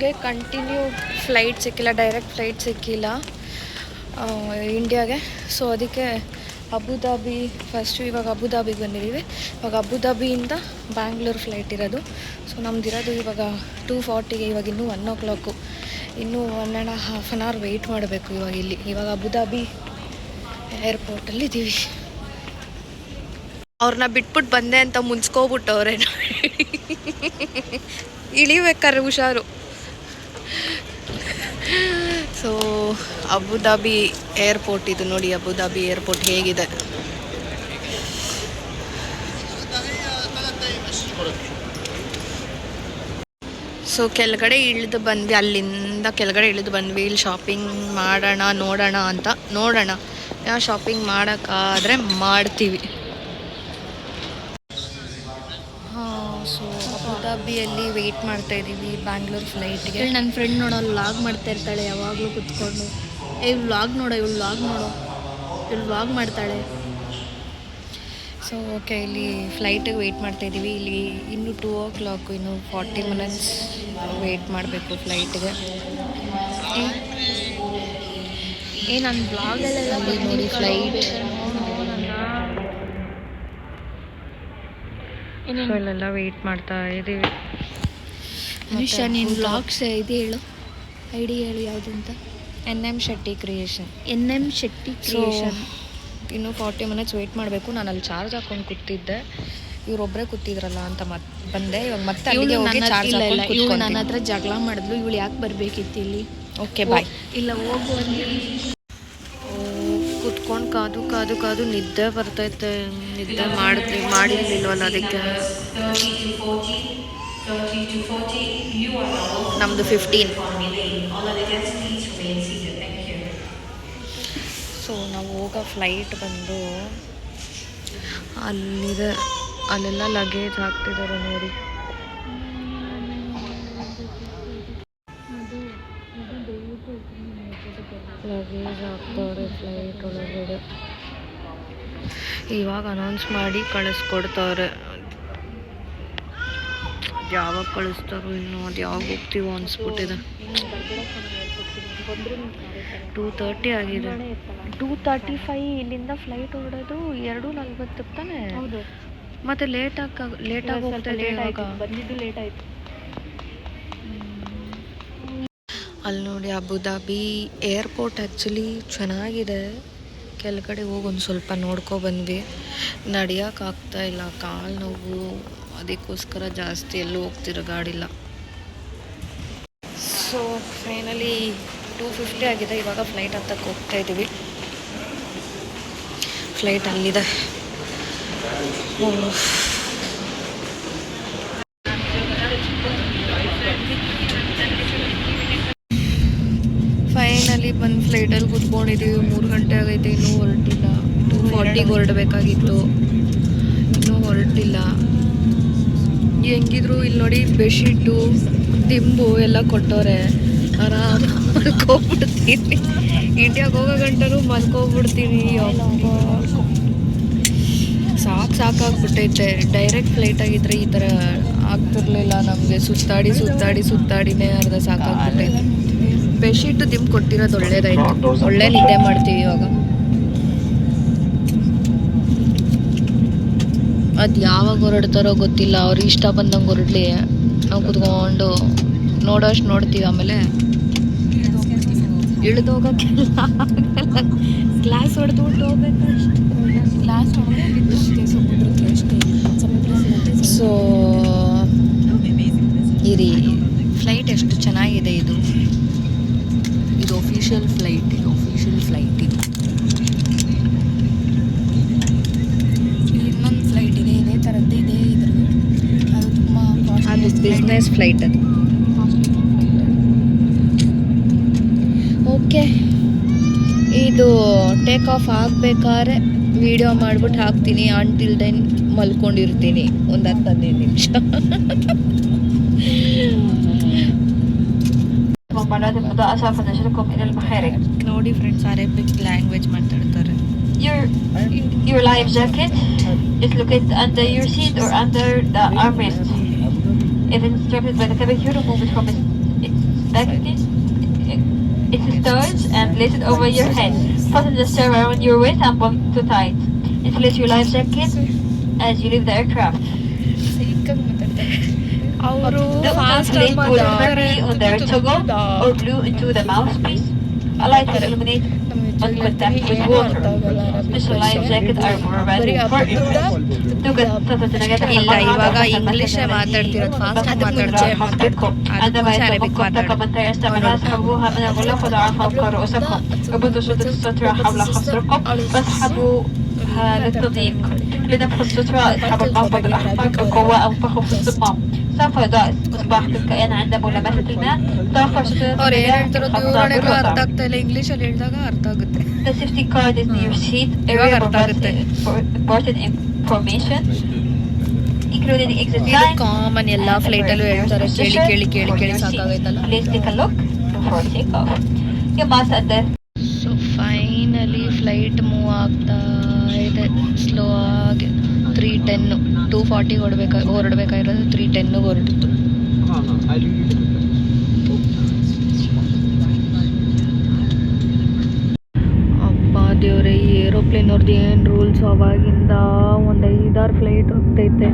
ನಮಗೆ continue flight ಸಿಕ್ಕಿಲ್ಲ, direct flight ಸಿಕ್ಕಿಲ್ಲ ಇಂಡಿಯಾಗೆ. ಸೊ ಅದಕ್ಕೆ ಅಬುದಾಬಿ ಫಸ್ಟು, ಇವಾಗ ಅಬುದಾಬಿಗೆ ಬಂದಿದ್ದೀವಿ. ಇವಾಗ ಅಬುದಾಬಿಯಿಂದ ಬ್ಯಾಂಗ್ಳೂರು ಫ್ಲೈಟ್ ಇರೋದು. ಸೊ ನಮ್ದಿರೋದು ಇವಾಗ 2:40ಗೆ, ಇವಾಗ ಇನ್ನೂ 1 o'clock, ಇನ್ನೂ 1.5 hour ವೆಯ್ಟ್ ಮಾಡಬೇಕು ಇವಾಗ ಇಲ್ಲಿ. ಇವಾಗ ಅಬುದಾಬಿ ಏರ್ಪೋರ್ಟಲ್ಲಿ ಇದ್ದೀವಿ. ಅವ್ರನ್ನ ಬಿಟ್ಬಿಟ್ಟು ಬಂದೆ ಅಂತ ಮುನ್ಸ್ಕೋಬಿಟ್ಟವ್ರೆ. ಇಳಿಬೇಕಾರೆ ಹುಷಾರು. ಸೊ ಅಬುದಾಬಿ ಏರ್ಪೋರ್ಟ್ ಇದು ನೋಡಿ, ಅಬುದಾಬಿ ಏರ್ಪೋರ್ಟ್ ಹೇಗಿದೆ. ಸೊ ಕೆಳಗಡೆ ಇಳಿದು ಬಂದ್ವಿ, ಅಲ್ಲಿಂದ ಕೆಳಗಡೆ ಇಳಿದು ಬಂದ್ವಿ. ಇಲ್ಲಿ ಶಾಪಿಂಗ್ ಮಾಡೋಣ ನೋಡೋಣ ಅಂತ. ನೋಡೋಣ, ಶಾಪಿಂಗ್ ಮಾಡೋಕ್ಕಾದರೆ ಮಾಡ್ತೀವಿ. ಸೊ ಅಬುದಾಬಿಯಲ್ಲಿ ವೆಯ್ಟ್ ಮಾಡ್ತಾಯಿದ್ದೀವಿ ಬ್ಯಾಂಗ್ಳೂರು ಫ್ಲೈಟ್ಗೆ. ನನ್ನ ಫ್ರೆಂಡ್ ನೋಡೋ ವ್ಲಾಗ್ ಮಾಡ್ತಾ ಇರ್ತಾಳೆ ಯಾವಾಗಲೂ ಕುತ್ಕೊಂಡು. ವ್ಲಾಗ್ ನೋಡೋ, ಇವಳು ವ್ಲಾಗ್ ಮಾಡ್ತಾಳೆ. ಸೊ ಓಕೆ, ಇಲ್ಲಿ ಫ್ಲೈಟಿಗೆ ವೆಯ್ಟ್ ಮಾಡ್ತಾಯಿದ್ದೀವಿ. ಇಲ್ಲಿ ಇನ್ನೂ 2 o'clock, ಇನ್ನು 40 minutes ವೆಯ್ಟ್ ಮಾಡಬೇಕು ಫ್ಲೈಟ್ಗೆ. ನನ್ನ ಬ್ಲಾಗಲ್ಲೆಲ್ಲ ನೋಡಿ ಫ್ಲೈಟ್ ಇಲ್ಲೆಲ್ಲ ವೆಯ್ಟ್ ಮಾಡ್ತಾ ಇದ್ದೀವಿ. ಅನುಷಾ, ನೀನು ಬ್ಲಾಗ್ಸ್ ಇದು ಹೇಳು, ಐಡಿ ಹೇಳು ಯಾವುದು ಅಂತ. NM Shetty creation. NM Shetty creation. ಇನ್ನೂ 40 minutes ವೆಯ್ಟ್ ಮಾಡಬೇಕು. ನಾನು ಅಲ್ಲಿ ಚಾರ್ಜ್ ಹಾಕೊಂಡು ಕೂತಿದ್ದೆ, ಇವರೊಬ್ಬರೇ ಕೂತಿದ್ರಲ್ಲ ಅಂತ ಬಂದೆ. ಇವಾಗ ಮತ್ತೆ ಅಲ್ಲಿಗೆ ಹೋಗಿ ಚಾರ್ಜ್ ಹಾಕೊಂಡು ಕೂತ್ಕೊಂಡು ನನ್ನ ಹತ್ರ ಜಗಳ ಮಾಡಿದ್ಲು. ಇವಳು ಯಾಕೆ ಬರಬೇಕಿತ್ತು ಇಲ್ಲಿ? Okay bye. ಇಲ್ಲ ಹೋಗು ಅಲ್ಲಿ. ಕುತ್ಕೊಂಡು ಕಾದು ಕಾದು ಕಾದು ನಿದ್ದೆ ಬರ್ತೈತೆ. ನಿದ್ದೆ ಮಾಡಿರ್ಲಿಲ್ವಲ್ಲ ಅದಕ್ಕೆ. ನಮ್ಮದು 15. ಸೊ ನಾವು ಹೋಗೋ ಫ್ಲೈಟ್ ಬಂದು ಅಲ್ಲಿದೆ. ಅಲ್ಲೆಲ್ಲ ಲಗೇಜ್ ಹಾಕ್ತಿದ್ದಾರೆ ನೋಡಿ. ಲಗೇಜ್ ಹಾಕ್ತವ್ರೆ ಫ್ಲೈಟ್ ಒಳಗಡೆ. ಇವಾಗ ಅನೌನ್ಸ್ ಮಾಡಿ ಕಳಿಸ್ಕೊಡ್ತವ್ರೆ. ಯಾವಾಗ ಕಳಿಸ್ತಾರೋ ಇನ್ನೂ, ಅದು ಯಾವಾಗ ಹೋಗ್ತೀವೋ ಅನಿಸ್ಬಿಟ್ಟಿದೆ. 2:30 ಆಗಿದೆ. 2:35 ಇಲ್ಲಿಂದ ಫ್ಲೈಟ್ ಹೊರಡೋದು 2:40 ತಾನೆ. ಹೌದು, ಮತ್ತೆ ಲೇಟಾಗಿ ಹೋಗ್ತದೆ. ಬಂದಿದ್ದು ಲೇಟ್ ಆಯಿತು. ಅಲ್ಲಿ ನೋಡಿ ಅಬುದಾಬಿ ಏರ್ಪೋರ್ಟ್ ಆ್ಯಕ್ಚುಲಿ ಚೆನ್ನಾಗಿದೆ. ಕೆಳಗಡೆ ಹೋಗಿ ಒಂದು ಸ್ವಲ್ಪ ನೋಡ್ಕೊಬಂದ್ವಿ. ನಡೆಯೋಕ್ಕಾಗ್ತಾಯಿಲ್ಲ, ಕಾಲು ನೋವು, ಅದಕ್ಕೋಸ್ಕರ ಜಾಸ್ತಿ ಎಲ್ಲೂ ತಿರುಗಾಡಿಲ್ಲ. ಸೊ ಫೈನಲಿ 2:50 ಆಗಿದೆ. ಇವಾಗ ಫ್ಲೈಟ್ ಹತ್ತಕ್ಕೆ ಹೋಗ್ತಾ ಇದ್ದೀವಿ. ಫ್ಲೈಟ್ ಅಲ್ಲಿದೆ. ಫೈನಲಿ ಬಂದು ಫ್ಲೈಟಲ್ಲಿ ಕೂತ್ಕೊಂಡಿದ್ದೀವಿ. 3 ಗಂಟೆ ಆಗೈತೆ, ಇನ್ನೂ ಹೊರಟಿಲ್ಲ. 2:40ಗೆ ಹೊರಡಬೇಕಾಗಿತ್ತು, ಇನ್ನೂ ಹೊರಟಿಲ್ಲ. ಹೆಂಗಿದ್ರು ಇಲ್ಲಿ ನೋಡಿ ಬೆಡ್ಶೀಟು, ದಿಂಬು ಎಲ್ಲ ಕೊಟ್ಟವ್ರೆ. ಆರಾಮ ಮಲ್ಕೋಗ್ಬಿಡ್ತೀನಿ. ಇಂಡಿಯಾಗೆ ಹೋಗೋ ಗಂಟನೂ ಮಲ್ಕೋಗ್ಬಿಡ್ತೀನಿ. ಸಾಕಾಗ್ಬಿಟ್ಟೈತೆ. ಡೈರೆಕ್ಟ್ ಫ್ಲೈಟ್ ಆಗಿದ್ರೆ ಈ ಥರ ಆಗ್ತಿರ್ಲಿಲ್ಲ ನಮಗೆ. ಸುತ್ತಾಡಿನೇ ಅರ್ಧ ಸಾಕಾಗ್ಬಿಟ್ಟೈತೆ. ಬೆಡ್ಶೀಟು ದಿಂಬು ಕೊಟ್ಟಿರೋದು ಒಳ್ಳೇದಾಯ್ತು. ಒಳ್ಳೆ ನಿದ್ದೆ ಮಾಡ್ತೀವಿ ಇವಾಗ. ಅದು ಯಾವಾಗ ಹೊರಡ್ತಾರೋ ಗೊತ್ತಿಲ್ಲ. ಅವ್ರು ಇಷ್ಟ ಬಂದಂಗೆ ಹೊರಡ್ಲಿ, ನಾವು ಕುತ್ಕೊಂಡು ನೋಡೋಷ್ಟು ನೋಡ್ತೀವಿ. ಆಮೇಲೆ ಇಳಿದೋಗೋಕ್ಕೆಲ್ಲ ಗ್ಲಾಸ್ ಹೊಡೆದ್ಬಿಟ್ಟು ಹೋಗ್ಬೇಕಷ್ಟು. ಸೊ ಇರಿ, ಫ್ಲೈಟ್ ಎಷ್ಟು ಚೆನ್ನಾಗಿದೆ. ಇದು ಒಫಿಷಿಯಲ್ ಫ್ಲೈಟ್. ಇದು ಇನ್ನೊಂದು ಫ್ಲೈಟ್ ಇದೆ, ಇದೇ ಥರದ್ದು ಇದೆ. ಅದು ತುಂಬ ಅದು ಬಿಸ್ನೆಸ್ ಫ್ಲೈಟ್. ಅದು ಓಕೆ. ಇದು ಟೇಕ್ ಆಫ್ ಆಗಬೇಕಾದ್ರೆ ವಿಡಿಯೋ ಮಾಡಿಬಿಟ್ಟು ಹಾಕ್ತೀನಿ. ಅಂಟಿಲ್ ದೆನ್ ಮಲ್ಕೊಂಡಿರ್ತೀನಿ ಒಂದು 10-15 ನಿಮಿಷ. ನೋಡಿ ಫ್ರೆಂಡ್ಸ್, ಅರೇಬಿಕ್ ಲ್ಯಾಂಗ್ವೇಜ್ ಮಾತಾಡ್ತಾರೆ. Your life jacket is located under your seat or under the armrest. If instructed by the cabin crew, remove it from its baggage its storage and place it over your head. Fasten the strap around your waist and pull it too tight. Inflate your life jacket as you leave the aircraft. ಅವರು Don't place wooden firmly on the toggle or glue into the mouthpiece. A light will illuminate on contact with water. Special life jacket are more valuable for ಇಲ್ಲ ಇವಾಗ ಇಂಗ್ಲೀಷೇ ಮಾತಾಡ್ತಿರೋದು fast ಮಾತಾಡ್ತಾರೆ ಅದಕ್ಕೆ ಮುಂಚೆ Arabic للتضييق لنفخ السترة اسحب المنفض الأحمر بقوة أو انفخه في الصمام سوف يضاعف مصباح الكائن عند ملامسة الماء توفر ಅವ್ರು ಏನು ಹೇಳ್ತಿರೋದು ಇವ್ರೊಳಗೂ ಅರ್ಥ ಆಗ್ತಾ ಇಲ್ಲ ಇಂಗ್ಲೀಷಲ್ಲಿ ಹೇಳಿದಾಗ ಅರ್ಥ ಆಗುತ್ತೆ The safety card is near your seat area for important information including exit ಇದು sign ಕಾಮನ್ ಎಲ್ಲ ಫ್ಲೈಟಲ್ಲೂ ಹೇಳ್ತಾರೆ ಕೇಳಿ ಕೇಳಿ ಕೇಳಿ ಕೇಳಿ ಸಾಕಾಗೈತಲ್ಲ Please take a look before takeoff. You must at the so finally flight move ಆಗ್ತಾ ಇದೆ ಸ್ಲೋ ಆಗಿ 3:10 2:40 ಹೊರಡ್ಬೇಕಾಗಿರೋದು 3:10 ಹೊರಟಿತ್ತು ಅಪ್ಪ ದೇವ್ರೆ ಈ ಏರೋಪ್ಲೇನ್ ಅವ್ರದ್ದು ಏನು ರೂಲ್ಸ್ ಅವಾಗಿಂದ ಒಂದು 5-6 ಫ್ಲೈಟ್ ಹೋಗ್ತೈತೆ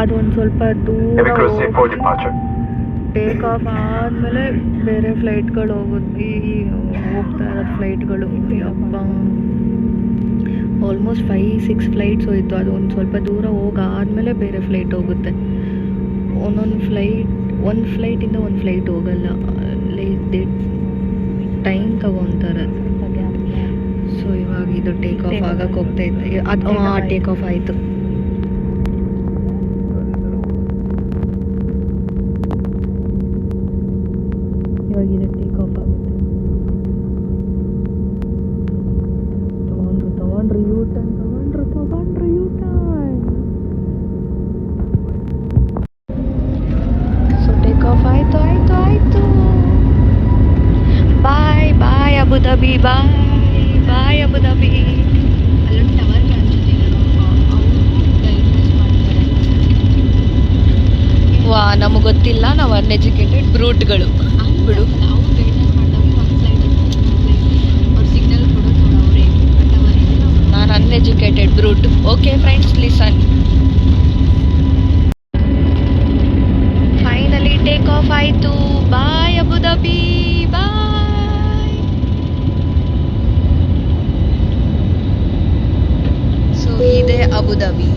ಅದೊಂದು ಸ್ವಲ್ಪ ದೂರ ಟೇಕ್ ಆಫ್ ಆದಮೇಲೆ ಬೇರೆ ಫ್ಲೈಟ್ಗಳು ಹೋಗುತ್ತೆ ಹೋಗ್ತಾ ಇರೋದು ಫ್ಲೈಟ್ಗಳು ಅಪ್ಪ ಆಲ್ಮೋಸ್ಟ್ 5-6 ಫ್ಲೈಟ್ಸ್ ಹೋಯಿತು ಅದು ಒಂದು ಸ್ವಲ್ಪ ದೂರ ಹೋಗಾದ್ಮೇಲೆ ಬೇರೆ ಫ್ಲೈಟ್ ಹೋಗುತ್ತೆ ಒಂದು ಫ್ಲೈಟಿಂದ ಒಂದು ಫ್ಲೈಟ್ ಹೋಗಲ್ಲ ಟೈಮ್ ತಗೊತಾರೆ ಸೊ ಇವಾಗ ಇದು ಟೇಕ್ ಆಫ್ ಆಗಕ್ಕೆ ಹೋಗ್ತೈತೆ ಅದು ಟೇಕ್ ಆಫ್ ಆಯಿತು ಇವಾಗ ಇದು ಟೇಕ್ ಆಫ್ ಆಗುತ್ತೆ ತಗೊಂಡ್ರು U turn so take off ಆಯ್ತು ಬಾಯ್ ಅಬುದಾಬಿ ಬಾಯ್ ಅಬುದಾಬಿ ಅಲ್ಲೊಂದು ಟವರ್ ಕಾಣಿಸುತ್ತೆ ವಾ ನಮಗೆ ಗೊತ್ತಿಲ್ಲ ನಾವು ಅನ್ಎಜುಕೇಟೆಡ್ ಬ್ರೂಟ್ಗಳು ಬಿಡು ನಾನು uneducated brute okay friends listen finally take off ಆಯಿತು ಬಾಯ್ ಅಬುದಾಬಿ ಬಾಯ್ ಸೊ ಇದೆ ಅಬುದಾಬಿ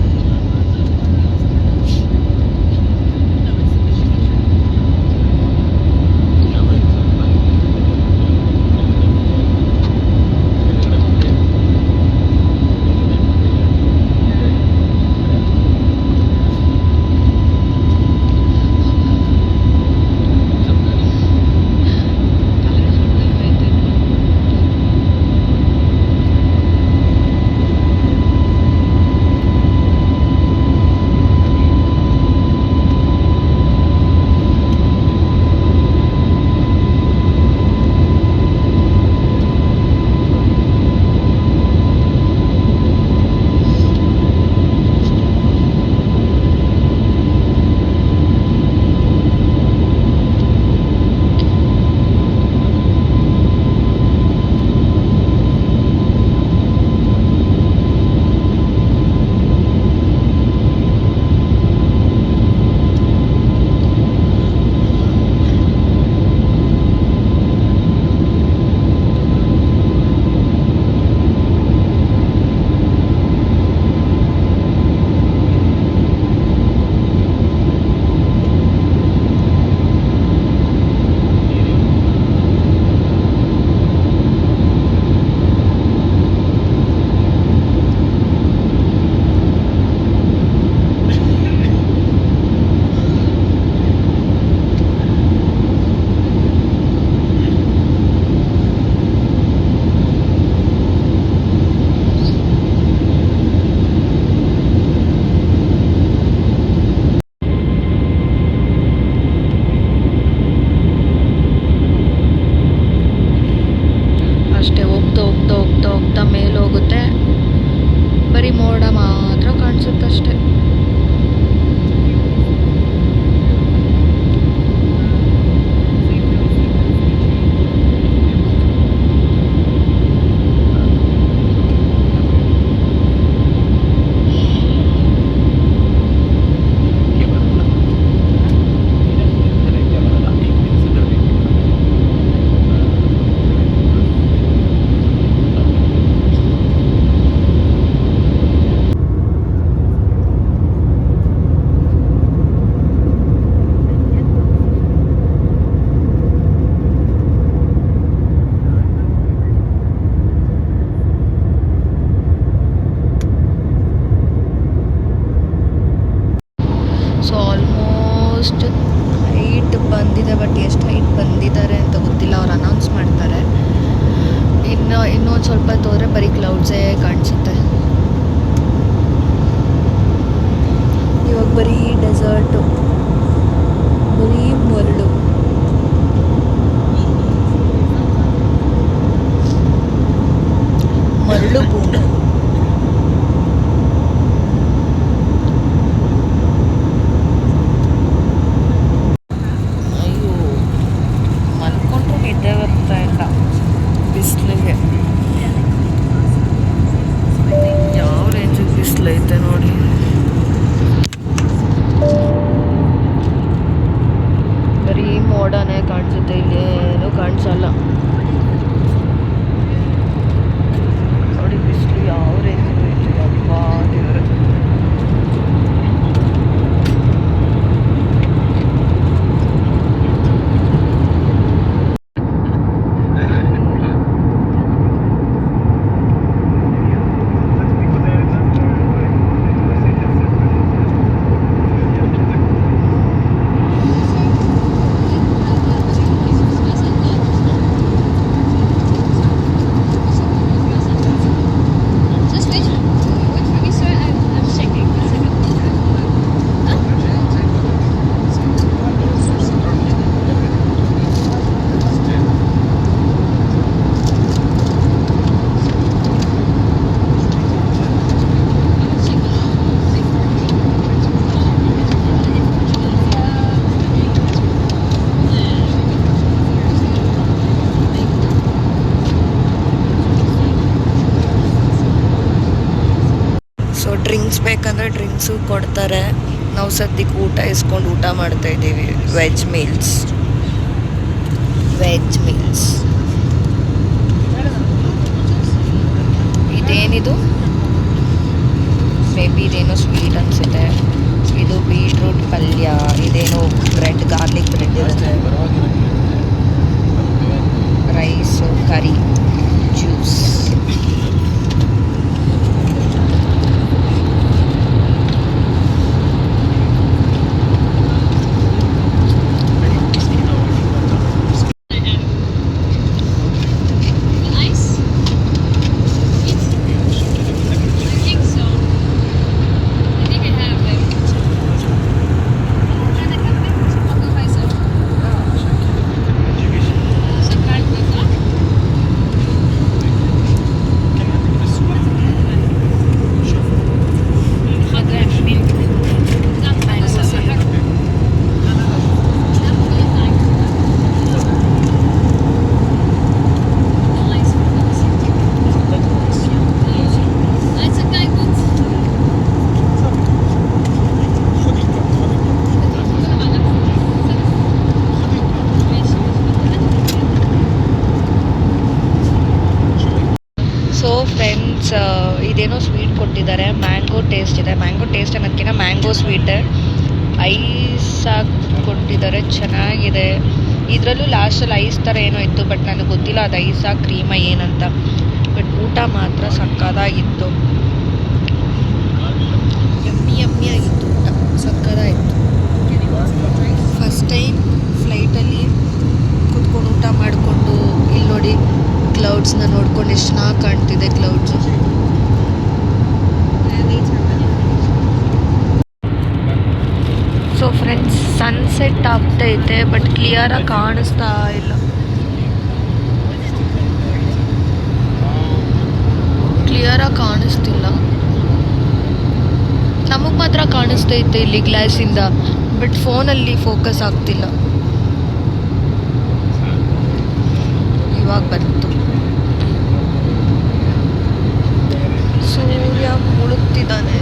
ಬರೀ ಕ್ಲೌಡ್ಸೇ ಕಾಣಿಸುತ್ತೆ. ಇವಾಗ ಬರೀ ಡೆಸರ್ಟು, ಬರೀ ಮರಳು. ಮರಳು ಭೂಮಿ. ಅಯ್ಯೋ, ಮಲ್ಕೊಂಡ್ರು ನಿದ್ದೆ ಬರ್ತಾ ಇಲ್ಲ ಬಿಸಿಲಿಗೆ. ಯಾವ ರೇಂಜಿಗೆ ಬಿಸಿಲೈತೆ ನೋಡಿ. ಬರೀ ಮೋಡನೇ ಕಾಣಿಸುತ್ತೆ, ಇಲ್ಲಿ ಏನೂ ಕಾಣಿಸಲ್ಲ ನೋಡಿ. ಬಿಸಿಲು ಯಾವ ರೇಂಜಿಗೆ ಐತೆ ಅಪ್ಪಾ ದೇವ್ರೆ. ಸೊ ಡ್ರಿಂಕ್ಸ್ ಬೇಕಂದರೆ ಡ್ರಿಂಕ್ಸು ಕೊಡ್ತಾರೆ. ನಾವು ಸದ್ಯಕ್ಕೆ ಊಟ ಇಸ್ಕೊಂಡು ಊಟ ಮಾಡ್ತಾ ಇದ್ದೀವಿ. Veg meals. ಇದೇನಿದು? ಮೇ ಬಿ ಇದೇನೋ ಸ್ವೀಟ್ ಅನಿಸುತ್ತೆ. ಇದು ಬೀಟ್ರೂಟ್ ಪಲ್ಯ, ಇದೇನೋ ಬ್ರೆಡ್, ಗಾರ್ಲಿಕ್ ಬ್ರೆಡ್ ಇರುತ್ತೆ. ರೈಸು, ಕರಿ, ಜ್ಯೂಸ್. ಸೊ ಫ್ರೆಂಡ್ಸ್, ಇದೇನೋ ಸ್ವೀಟ್ ಕೊಟ್ಟಿದ್ದಾರೆ. ಮ್ಯಾಂಗೋ ಟೇಸ್ಟ್ ಇದೆ. ಮ್ಯಾಂಗೋ ಟೇಸ್ಟ್ ಅನ್ನೋದಕ್ಕಿಂತ ಮ್ಯಾಂಗೋ ಸ್ವೀಟ್ ಐಸ್ ಆಗಿ ಕೊಟ್ಟಿದ್ದಾರೆ. ಚೆನ್ನಾಗಿದೆ. ಇದರಲ್ಲೂ ಲಾಸ್ಟಲ್ಲಿ ಐಸ್ ಥರ ಏನೋ ಇತ್ತು, ಬಟ್ ನನಗೆ ಗೊತ್ತಿಲ್ಲ ಅದು ಐಸಾ ಕ್ರೀಮ ಏನಂತ. ಬಟ್ ಊಟ ಮಾತ್ರ ಸಕ್ಕತ್ತಾಗಿತ್ತು. ಯಮ್ಮಿ ಆಗಿತ್ತು ಊಟ, ಸಕ್ಕತ್ತಾಗಿತ್ತು. ಫಸ್ಟ್ ಟೈಮ್ ಫ್ಲೈಟಲ್ಲಿ ಕೂತ್ಕೊಂಡು ಊಟ ಮಾಡಿಕೊಂಡು ಇಲ್ಲಿ ನೋಡಿ ಕ್ಲೌಡ್ಸ್ನ ನೋಡ್ಕೊಂಡು ಎಷ್ಟು ಚೆನ್ನಾಗಿ ಕಾಣ್ತಿದೆ ಕ್ಲೌಡ್ಸು. ಸೊ ಫ್ರೆಂಡ್ಸ್, ಸನ್ಸೆಟ್ ಆಗ್ತೈತೆ ಬಟ್ ಕ್ಲಿಯರಾಗಿ ಕಾಣಿಸ್ತಾ ಇಲ್ಲ. ಕ್ಲಿಯರಾಗಿ ಕಾಣಿಸ್ತಿಲ್ಲ. ನಮಗೆ ಮಾತ್ರ ಕಾಣಿಸ್ತೈತೆ ಇಲ್ಲಿ ಗ್ಲಾಸಿಂದ, ಬಟ್ ಫೋನಲ್ಲಿ ಫೋಕಸ್ ಆಗ್ತಿಲ್ಲ. ಇವಾಗ ಬಂತು. ಸೂರ್ಯ ಮುಳುಗ್ತಿದ್ದಾನೆ.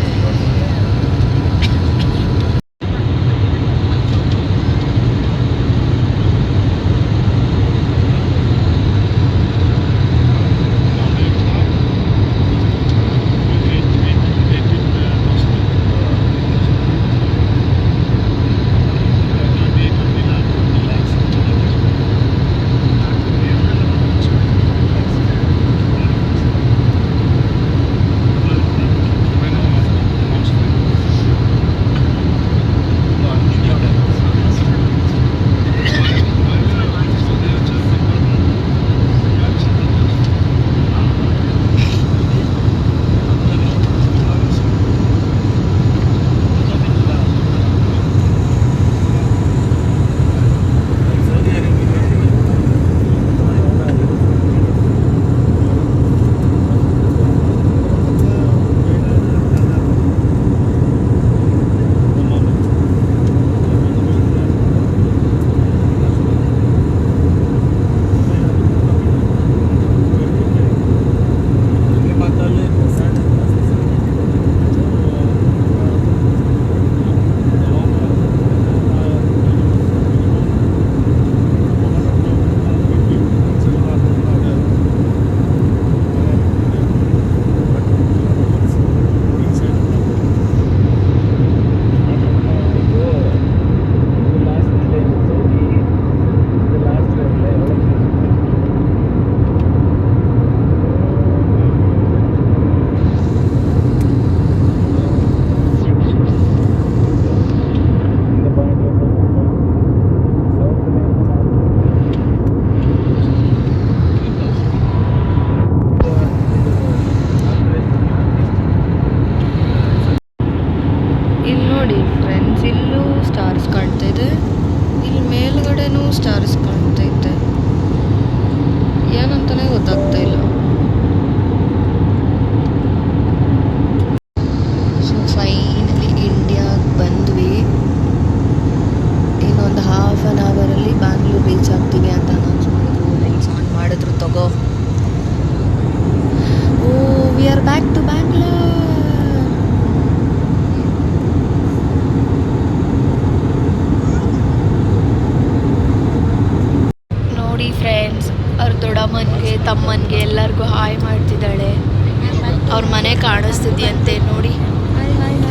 ಅವ್ರ ಮನೆ ಕಾಣಿಸ್ತಿದ್ಯಂತೆ ನೋಡಿ.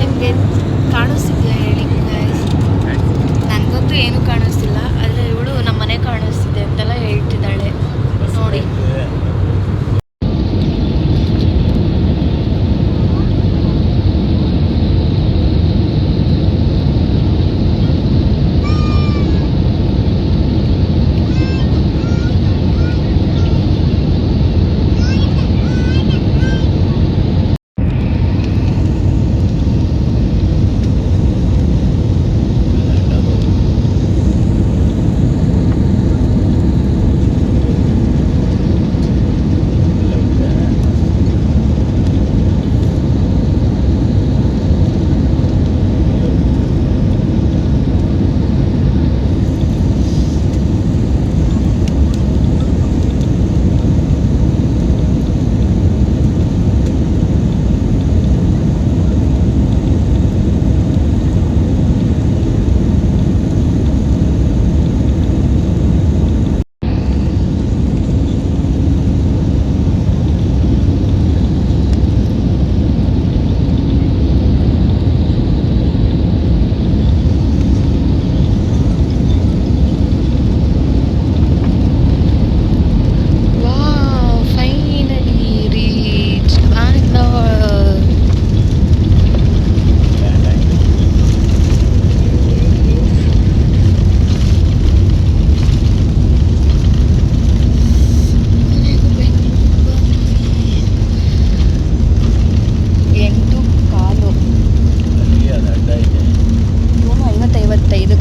ನಿಮಗೆ ಕಾಣಿಸ್ತಿದ್ಯಾ ಹೇಳಿ guys? ನನಗಂತೂ ಏನೂ ಕಾಣಿಸ್ತಿಲ್ಲ, ಆದರೆ ಇವಳು ನಮ್ಮ ಮನೆ ಕಾಣಿಸ್ತಿದೆ ಅಂತೆಲ್ಲ ಹೇಳ್ತಿದ್ದಾಳೆ ನೋಡಿ.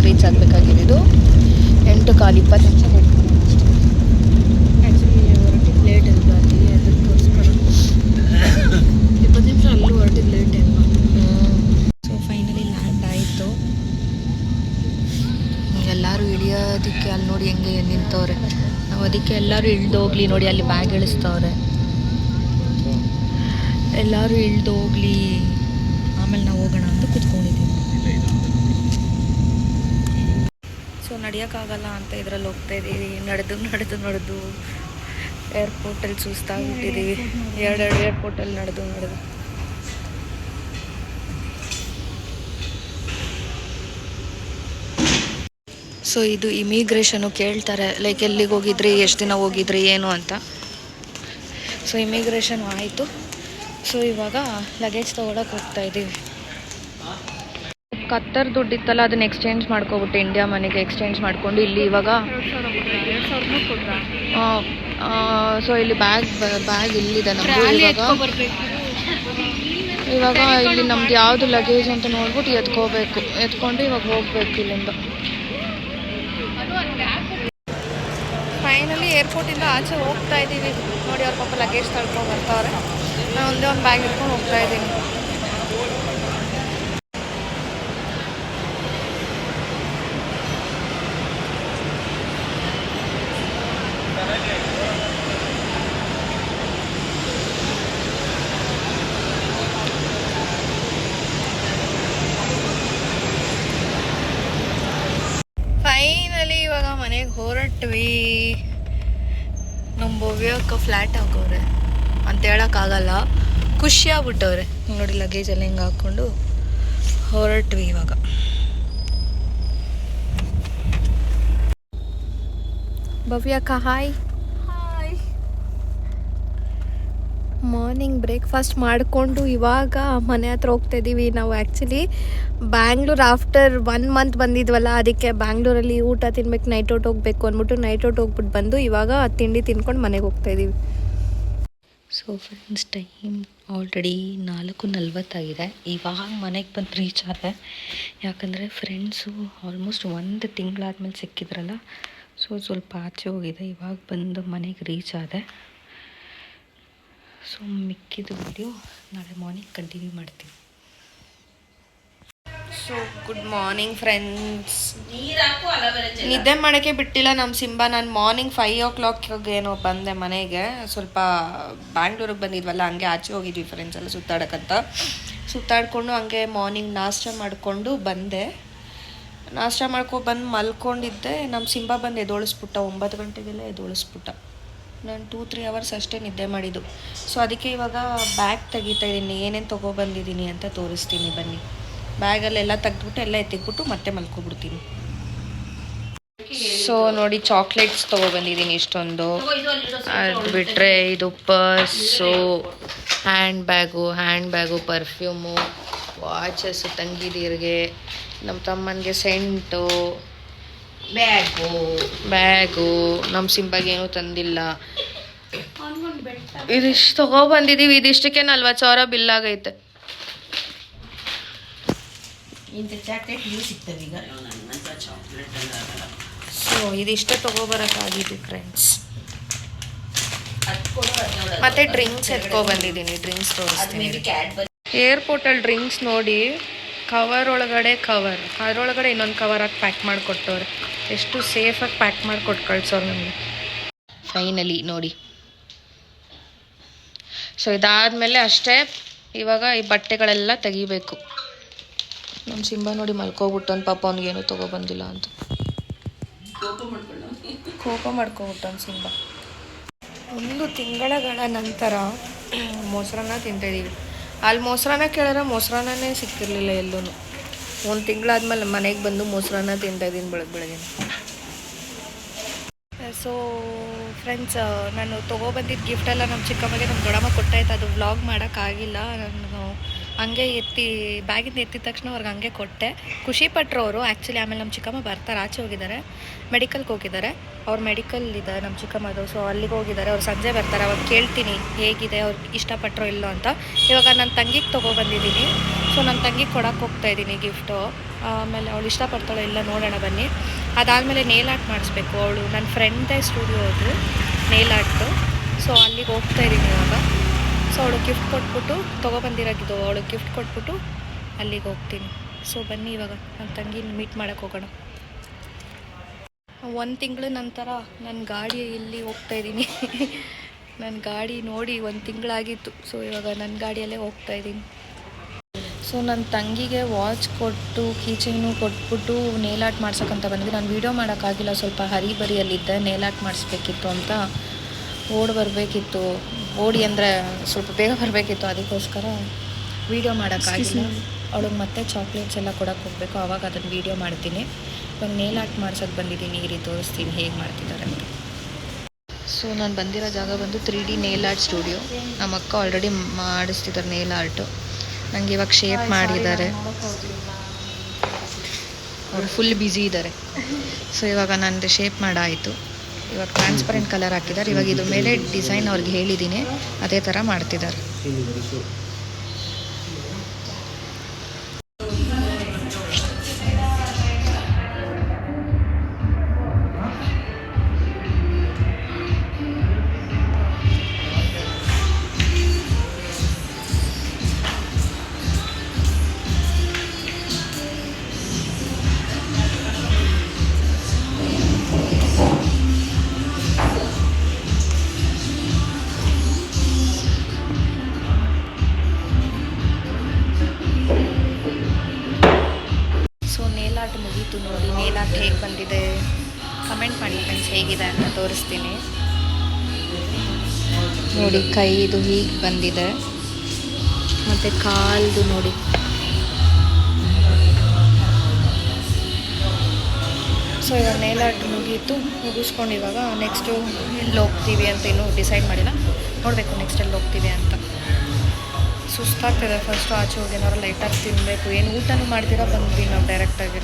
ರೀಚ್ ಆಗಬೇಕಾಗಿರೋದು 8:15, 20 ನಿಮಿಷ ಬೇಕು ಅಷ್ಟೇ. ಆ್ಯಕ್ಚುಲಿ ಹೊರಟಿದ್ದು ಲೇಟ್ ಅಲ್ವಾ ಅಲ್ಲಿ, ಅದಕ್ಕೋಸ್ಕರ 20 ನಿಮಿಷ ಅಲ್ಲೂ ಹೊರಟಿದ್ದು ಲೇಟ್ ಅಲ್ವಾ. ಸೊ ಫೈನಲಿ ಲ್ಯಾಂಡ್ ಆಯಿತು. ಎಲ್ಲರೂ ಇಳಿಯೋದಕ್ಕೆ ಅಲ್ಲಿ ನೋಡಿ ಹೆಂಗೆ ನಿಂತವ್ರೆ. ನಾವು ಅದಕ್ಕೆ ಎಲ್ಲರೂ ಇಳ್ದೋಗ್ಲಿ ನೋಡಿ, ಅಲ್ಲಿ ಬ್ಯಾಗ್ ಇಳಿಸ್ತವ್ರೆ. ಎಲ್ಲರೂ ಇಳ್ದೋಗ್ಲಿ, ಆಮೇಲೆ ನಾವು ಹೋಗೋಣ ಅಂತ ಕೂತ್ಕೊಂಡಿದ್ದೀವಿ. ಸೊ ನಡೆಯೋಕ್ಕಾಗಲ್ಲ ಅಂತ ಇದರಲ್ಲಿ ಹೋಗ್ತಾ ಇದ್ದೀವಿ. ನಡೆದು ಏರ್ಪೋರ್ಟಲ್ಲಿ ಸುಸ್ತಾಗ್ಬಿಟ್ಟಿದ್ದೀವಿ. ಎರಡು ಏರ್ಪೋರ್ಟಲ್ಲಿ ನಡೆದು. ಸೊ ಇದು ಇಮಿಗ್ರೇಷನು ಕೇಳ್ತಾರೆ, ಲೈಕ್ ಎಲ್ಲಿಗೆ ಹೋಗಿದ್ರಿ, ಎಷ್ಟು ದಿನ ಹೋಗಿದ್ರಿ, ಏನು ಅಂತ. ಸೊ ಇಮಿಗ್ರೇಷನ್ ಆಯಿತು. ಸೊ ಇವಾಗ ಲಗೇಜ್ ತೊಗೊಳಕ್ಕೆ ಹೋಗ್ತಾ ಇದ್ದೀವಿ. ಕತ್ತರ್ ದುಡ್ಡಿತ್ತಲ್ಲ, ಅದನ್ನ ಎಕ್ಸ್ಚೇಂಜ್ ಮಾಡ್ಕೊಬಿಟ್ಟು ಇಂಡಿಯಾ ಮನೆಗೆ ಎಕ್ಸ್ಚೇಂಜ್ ಮಾಡಿಕೊಂಡು ಇಲ್ಲಿ ಇವಾಗ ಸೊ ಇಲ್ಲಿ ಬ್ಯಾಗ್ ಇಲ್ಲಿದೆ ನಮ್ಮದು. ಇವಾಗ ಇಲ್ಲಿ ನಮ್ದು ಯಾವುದು ಲಗೇಜ್ ಅಂತ ನೋಡ್ಬಿಟ್ಟು ಎತ್ಕೊಂಡು ಇವಾಗ ಹೋಗ್ಬೇಕು ಇಲ್ಲಿಂದ. ಫೈನಲಿ ಏರ್ಪೋರ್ಟಿಂದ ಆಚೆ ಹೋಗ್ತಾ ಇದ್ದೀವಿ ನೋಡಿ. ಅವ್ರ ಪಾಪ ಲಗೇಜ್ ತಳ್ಕೊಂಡು ಬರ್ತಾವ್ರೆ. ನಾನು ಒಂದೇ ಒಂದು ಬ್ಯಾಗ್ ಇಟ್ಕೊಂಡು ಹೋಗ್ತಾ ಇದ್ದೀನಿ. ಫೈನಲಿ ಇವಾಗ ಮನೆಗೆ ಹೊರಟ್ವಿ. ನಮ್ಮ ಭವ್ಯಕ್ಕ ಫ್ಲ್ಯಾಟ್ ಹಾಕೋರೆ ಅಂತ ಹೇಳೋಕ್ಕಾಗಲ್ಲ, ಖುಷಿ ಆಗ್ಬಿಟ್ಟವ್ರೆ ನೋಡಿ. ಲಗೇಜ್ ಎಲ್ಲ ಹಿಂಗೆ ಹಾಕ್ಕೊಂಡು ಹೊರಟ್ವಿ ಇವಾಗ. ಭವ್ಯಕ್ಕ ಹಾಯ್. ಮಾರ್ನಿಂಗ್ ಬ್ರೇಕ್ಫಾಸ್ಟ್ ಮಾಡಿಕೊಂಡು ಇವಾಗ ಮನೆ ಹತ್ರ ಹೋಗ್ತಾ ಇದ್ದೀವಿ. ನಾವು ಆ್ಯಕ್ಚುಲಿ ಬ್ಯಾಂಗ್ಳೂರ್ ಆಫ್ಟರ್ 1 ಮಂತ್ ಬಂದಿದ್ವಲ್ಲ, ಅದಕ್ಕೆ ಬ್ಯಾಂಗ್ಳೂರಲ್ಲಿ ಊಟ ತಿನ್ಬೇಕು, ನೈಟ್ ಔಟ್ ಹೋಗ್ಬೇಕು ಅಂದ್ಬಿಟ್ಟು ನೈಟ್ ಔಟ್ ಹೋಗ್ಬಿಟ್ಟು ಬಂದು ಇವಾಗ ತಿಂಡಿ ತಿನ್ಕೊಂಡು ಮನೆಗೆ ಹೋಗ್ತಾ ಇದ್ದೀವಿ. ಸೊ ಫ್ರೆಂಡ್ಸ್, ಟೈಮ್ ಆಲ್ರೆಡಿ 4:40 ಆಗಿದೆ. ಇವಾಗ ಮನೆಗೆ ಬಂದು ರೀಚ್ ಆದೆ. ಯಾಕಂದರೆ ಫ್ರೆಂಡ್ಸು ಆಲ್ಮೋಸ್ಟ್ 1 ತಿಂಗಳಾದ್ಮೇಲೆ ಸಿಕ್ಕಿದ್ರಲ್ಲ, ಸೊ ಸ್ವಲ್ಪ ಆಚೆ ಹೋಗಿದೆ. ಇವಾಗ ಬಂದು ಮನೆಗೆ ರೀಚ್ ಆದೆ. ಸೊ ಮಿಕ್ಕಿದ ವಿಡಿಯೋ ನಾಳೆ ಮಾರ್ನಿಂಗ್ ಕಂಟಿನ್ಯೂ ಮಾಡ್ತೀವಿ. So good morning friends. ನಿದ್ದೆ ಮಾಡೋಕ್ಕೆ ಬಿಟ್ಟಿಲ್ಲ ನಮ್ಮ ಸಿಂಬಾ. ನಾನು ಮಾರ್ನಿಂಗ್ 5 o'clock ಏನೋ ಬಂದೆ ಮನೆಗೆ. ಸ್ವಲ್ಪ ಬ್ಯಾಂಗ್ಳೂರಿಗೆ ಬಂದಿದ್ವಲ್ಲ, ಹಂಗೆ ಆಚೆ ಹೋಗಿದ್ವಿ ಫ್ರೆಂಡ್ಸ್ ಎಲ್ಲ ಸುತ್ತಾಡ್ಕೊಂಡು ಹಂಗೆ ಮಾರ್ನಿಂಗ್ ನಾಷ್ಟ ಮಾಡಿಕೊಂಡು ಬಂದೆ. ನಾಷ್ಟ ಬಂದು ಮಲ್ಕೊಂಡಿದ್ದೆ. ನಮ್ಮ ಸಿಂಬಾ ಬಂದು ಎದೋಳಿಸ್ಬಿಟ್ಟ. 9 ಗಂಟೆಗೆಲ್ಲ ಎದೋಳಿಸ್ಬಿಟ್ಟ. ನಾನು 2-3 ಅವರ್ಸ್ ಅಷ್ಟೇ ನಿದ್ದೆ ಮಾಡಿದ್ದು. ಸೊ ಅದಕ್ಕೆ ಇವಾಗ ಬ್ಯಾಗ್ ತೆಗಿತಾ ಇದ್ದೀನಿ, ಏನೇನು ತೊಗೊಬಂದಿದ್ದೀನಿ ಅಂತ ತೋರಿಸ್ತೀನಿ ಬನ್ನಿ. ಬ್ಯಾಗಲ್ಲೆಲ್ಲ ತೆಗೆದ್ಬಿಟ್ಟು ಎಲ್ಲ ಎತ್ತಿಕ್ಬಿಟ್ಟು ಮತ್ತೆ ಮಲ್ಕೊಬಿಡ್ತೀನಿ. ಸೊ ನೋಡಿ ಚಾಕ್ಲೇಟ್ಸ್ ತೊಗೊಬಂದಿದ್ದೀನಿ ಇಷ್ಟೊಂದು. ಅದು ಬಿಟ್ಟರೆ ಇದು purse, hand bag, perfume, watches ತಂಗಿದೀರಿಗೆ, ನಮ್ಮ ತಮ್ಮನಿಗೆ ಸೆಂಟು, ಬ್ಯಾಗು, ನಮ್ಮ ಸಿಂಬಾಗೆ ಏನೂ ತಂದಿಲ್ಲ. ಇದಿಷ್ಟು ತೊಗೊಬಂದಿದ್ದೀವಿ. ಇದಿಷ್ಟಕ್ಕೆ 40,000 ಬಿಲ್ ಆಗೈತೆ. ಸೊ ಇದಿಷ್ಟೇ ತೊಗೊಬರೋಕ್ಕಾಗಿದ್ದು ಫ್ರೆಂಡ್ಸ್. ಮತ್ತೆ ಡ್ರಿಂಕ್ಸ್ ಎತ್ಕೊಬಂದಿದ್ದೀನಿ, ಡ್ರಿಂಕ್ಸ್ ತೋರಿಸ್ತೀನಿ. ಏರ್ಪೋರ್ಟಲ್ಲಿ ಡ್ರಿಂಕ್ಸ್ ನೋಡಿ, ಕವರ್ ಒಳಗಡೆ ಅದರೊಳಗಡೆ ಇನ್ನೊಂದು ಕವರ್ ಹಾಕಿ ಪ್ಯಾಕ್ ಮಾಡಿಕೊಟ್ಟವ್ರೆ. ಎಷ್ಟು ಸೇಫಾಗಿ ಪ್ಯಾಕ್ ಮಾಡಿಕೊಟ್ಟು ಕಳ್ಸೋರು ನಮಗೆ. ಫೈನಲಿ ನೋಡಿ. ಸೊ ಇದಾದಮೇಲೆ ಅಷ್ಟೇ ಇವಾಗ ಈ ಬಟ್ಟೆಗಳೆಲ್ಲ ತೆಗಿಬೇಕು. ನಮ್ಮ ಸಿಂಬ ನೋಡಿ ಮಲ್ಕೋಬಿಟ್ಟನು, ಪಾಪ ಅವ್ನಿಗೇನು ತೊಗೊಬಂದಿಲ್ಲ ಅಂತ ಕೋಪ ಮಾಡ್ಕೊಬಿಟ್ಟನು ಸಿಂಬ. 1 ತಿಂಗಳ ನಂತರ ಮೊಸರನ್ನ ತಿಂತಾಯಿದ್ದೀವಿ. ಅಲ್ಲಿ ಮೊಸರನ್ನ ಕೇಳಿದ್ರೆ ಮೊಸರನ್ನೇ ಸಿಕ್ತಿರ್ಲಿಲ್ಲ ಎಲ್ಲೂ. 1 ತಿಂಗಳಾದ್ಮೇಲೆ ಮನೆಗೆ ಬಂದು ಮೊಸರನ್ನ ತಿಂತಾಯಿದ್ದೀನಿ ಬೆಳಗ್ಗೆ. ಸೊ ಫ್ರೆಂಡ್ಸ್, ನಾನು ತೊಗೊಬಂದಿದ್ದ ಗಿಫ್ಟೆಲ್ಲ ನಮ್ಮ ಚಿಕ್ಕಮ್ಮಗೆ ನಮ್ಮ ದೊಡ್ಡಮ್ಮ ಕೊಟ್ಟಾಯ್ತು. ಅದು ವ್ಲಾಗ್ ಮಾಡೋಕ್ಕಾಗಿಲ್ಲ. ನಾನು ಹಂಗೆ ಬ್ಯಾಗಿಂದ ಎತ್ತಿದ ತಕ್ಷಣ ಅವ್ರಿಗೆ ಹಂಗೆ ಕೊಟ್ಟೆ. ಖುಷಿಪಟ್ಟರು ಅವರು. ಆ್ಯಕ್ಚುಲಿ ಆಮೇಲೆ ನಮ್ಮ ಚಿಕ್ಕಮ್ಮ ಬರ್ತಾರೆ, ಆಚೆ ಹೋಗಿದ್ದಾರೆ, ಮೆಡಿಕಲ್ಗೆ ಹೋಗಿದ್ದಾರೆ. ಅವ್ರು ಮೆಡಿಕಲ್ ಇದೆ ನಮ್ಮ ಚಿಕ್ಕಮ್ಮದು. ಸೊ ಅಲ್ಲಿಗೆ ಹೋಗಿದ್ದಾರೆ. ಅವ್ರು ಸಂಜೆ ಬರ್ತಾರೆ. ಅವಾಗ ಕೇಳ್ತೀನಿ ಹೇಗಿದೆ, ಅವ್ರಿಗೆ ಇಷ್ಟಪಟ್ಟರೋ ಇಲ್ಲೋ ಅಂತ. ಇವಾಗ ನನ್ನ ತಂಗಿಗೆ ತೊಗೊಬಂದಿದ್ದೀನಿ. ಸೊ ನನ್ನ ತಂಗಿಗೆ ಕೊಡೋಕೆ ಹೋಗ್ತಾಯಿದ್ದೀನಿ ಗಿಫ್ಟು. ಆಮೇಲೆ ಅವಳು ಇಷ್ಟಪಡ್ತಾಳೋ ಇಲ್ಲ ನೋಡೋಣ ಬನ್ನಿ. ಅದಾದಮೇಲೆ ನೇಲ್ ಆರ್ಟ್ ಮಾಡಿಸ್ಬೇಕು. ಅವಳು ನನ್ನ ಫ್ರೆಂಡ್ದೇ ಸ್ಟುಡಿಯೋ ಅದು ನೇಲ್ ಆರ್ಟು. ಸೊ ಅಲ್ಲಿಗೆ ಹೋಗ್ತಾಯಿದ್ದೀನಿ ಇವಾಗ. ಸೊ ಅವಳು ಗಿಫ್ಟ್ ಕೊಟ್ಬಿಟ್ಟು ತೊಗೊಬಂದಿರೋದು, ಅವಳಿಗೆ ಗಿಫ್ಟ್ ಕೊಟ್ಬಿಟ್ಟು ಅಲ್ಲಿಗೆ ಹೋಗ್ತೀನಿ. ಸೊ ಬನ್ನಿ ಇವಾಗ ನನ್ನ ತಂಗಿನ ಮೀಟ್ ಮಾಡೋಕ್ಕೆ ಹೋಗೋಣ. 1 ತಿಂಗಳ ನಂತರ ನನ್ನ ಗಾಡಿ ಇಲ್ಲಿ ಹೋಗ್ತಾಯಿದ್ದೀನಿ. ನನ್ನ ಗಾಡಿ ನೋಡಿ 1 ತಿಂಗಳಾಗಿತ್ತು. ಸೊ ಇವಾಗ ನನ್ನ ಗಾಡಿಯಲ್ಲೇ ಹೋಗ್ತಾಯಿದ್ದೀನಿ. ಸೊ ನನ್ನ ತಂಗಿಗೆ ವಾಚ್ ಕೊಟ್ಟು ಕೀಚೈನು ಕೊಟ್ಬಿಟ್ಟು ನೇಲ್ ಆರ್ಟ್ ಮಾಡ್ಸೋಕ್ಕಂತ ಬಂದ್ವಿ. ನಾನು ವೀಡಿಯೋ ಮಾಡೋಕ್ಕಾಗಿಲ್ಲ, ಸ್ವಲ್ಪ ಹರಿಬರಿಯಲ್ಲಿದ್ದೆ. ನೇಲ್ ಆರ್ಟ್ ಮಾಡಿಸ್ಬೇಕಿತ್ತು ಅಂತ ಬರಬೇಕಿತ್ತು. ಅಂದರೆ ಸ್ವಲ್ಪ ಬೇಗ ಬರಬೇಕಿತ್ತು, ಅದಕ್ಕೋಸ್ಕರ ವೀಡಿಯೋ ಮಾಡೋಕ್ಕಾಗಿಲ್ಲ. ಅವಳಿಗೆ ಮತ್ತೆ ಚಾಕ್ಲೇಟ್ಸ್ ಎಲ್ಲ ಕೊಡೋಕ್ಕೆ ಹೋಗಬೇಕು, ಆವಾಗ ಅದನ್ನು ವೀಡಿಯೋ ಮಾಡ್ತೀನಿ. ಇವಾಗ ನೇಲ್ ಆರ್ಟ್ ಮಾಡ್ಸೋಕ್ಕೆ ಬಂದಿದ್ದೀನಿ, ಈ ರೀತಿ ತೋರಿಸ್ತೀನಿ ಹೇಗೆ ಮಾಡ್ತಿದ್ದಾರೆ ಅಂತ. ಸೊ ನಾನು ಬಂದಿರೋ ಜಾಗ ಬಂದು 3D ನೇಲ್ ಆರ್ಟ್ ಸ್ಟುಡಿಯೋ. ನಮ್ಮ ಅಕ್ಕ ಆಲ್ರೆಡಿ ಮಾಡಿಸ್ತಿದ್ದಾರೆ ನೇಲ್ ಆರ್ಟು. ನನಗೆ ಇವಾಗ ಶೇಪ್ ಮಾಡಿದ್ದಾರೆ, ಅವರು ಫುಲ್ ಬ್ಯುಸಿ ಇದ್ದಾರೆ. ಸೊ ಇವಾಗ ನಂದು ಶೇಪ್ ಮಾಡಾಯಿತು. ಇವಾಗ ಟ್ರಾನ್ಸ್ಪರೆಂಟ್ ಕಲರ್ ಹಾಕಿದ್ದಾರೆ. ಇವಾಗ ಇದು ಮೇಲೆ ಡಿಸೈನ್ ಅವ್ರಿಗೆ ಹೇಳಿದ್ದೀನಿ, ಅದೇ ಥರ ಮಾಡ್ತಿದ್ದಾರೆ. ಮುಗೀತು ನೋಡಿ. ನೇಲ್ ಆರ್ಟ್ ಹೇಗೆ ಬಂದಿದೆ ಕಮೆಂಟ್ ಮಾಡಿ ಫ್ರೆಂಡ್ಸ್, ಹೇಗಿದೆ ಅಂತ ತೋರಿಸ್ತೀನಿ ನೋಡಿ. ಕೈದು ಹೀಗೆ ಬಂದಿದೆ, ಮತ್ತು ಕಾಲ್ದು ನೋಡಿ. ಸೊ ಇವಾಗ ನೇಲ್ ಆರ್ಟ್ ಮುಗಿಸ್ಕೊಂಡು ಇವಾಗ ನೆಕ್ಸ್ಟು ಎಲ್ಲಿ ಹೋಗ್ತೀವಿ ಅಂತ ಇನ್ನೂ ಡಿಸೈಡ್ ಮಾಡಿಲ್ಲ, ನೋಡಬೇಕು ನೆಕ್ಸ್ಟ್ ಎಲ್ಲಿ ಹೋಗ್ತೀವಿ ಅಂತ. ಸುಸ್ತಾಗ್ತದೆ. ಫಸ್ಟು ಆಚೆ ಹೋಗಿ ಏನಾದ್ರು ಲೈಟಾಗಿ ತಿನ್ನಬೇಕು. ಏನು ಊಟನೂ ಮಾಡ್ತೀರಾ ಬಂದ್ವಿ ನಾವು ಡೈರೆಕ್ಟಾಗಿ.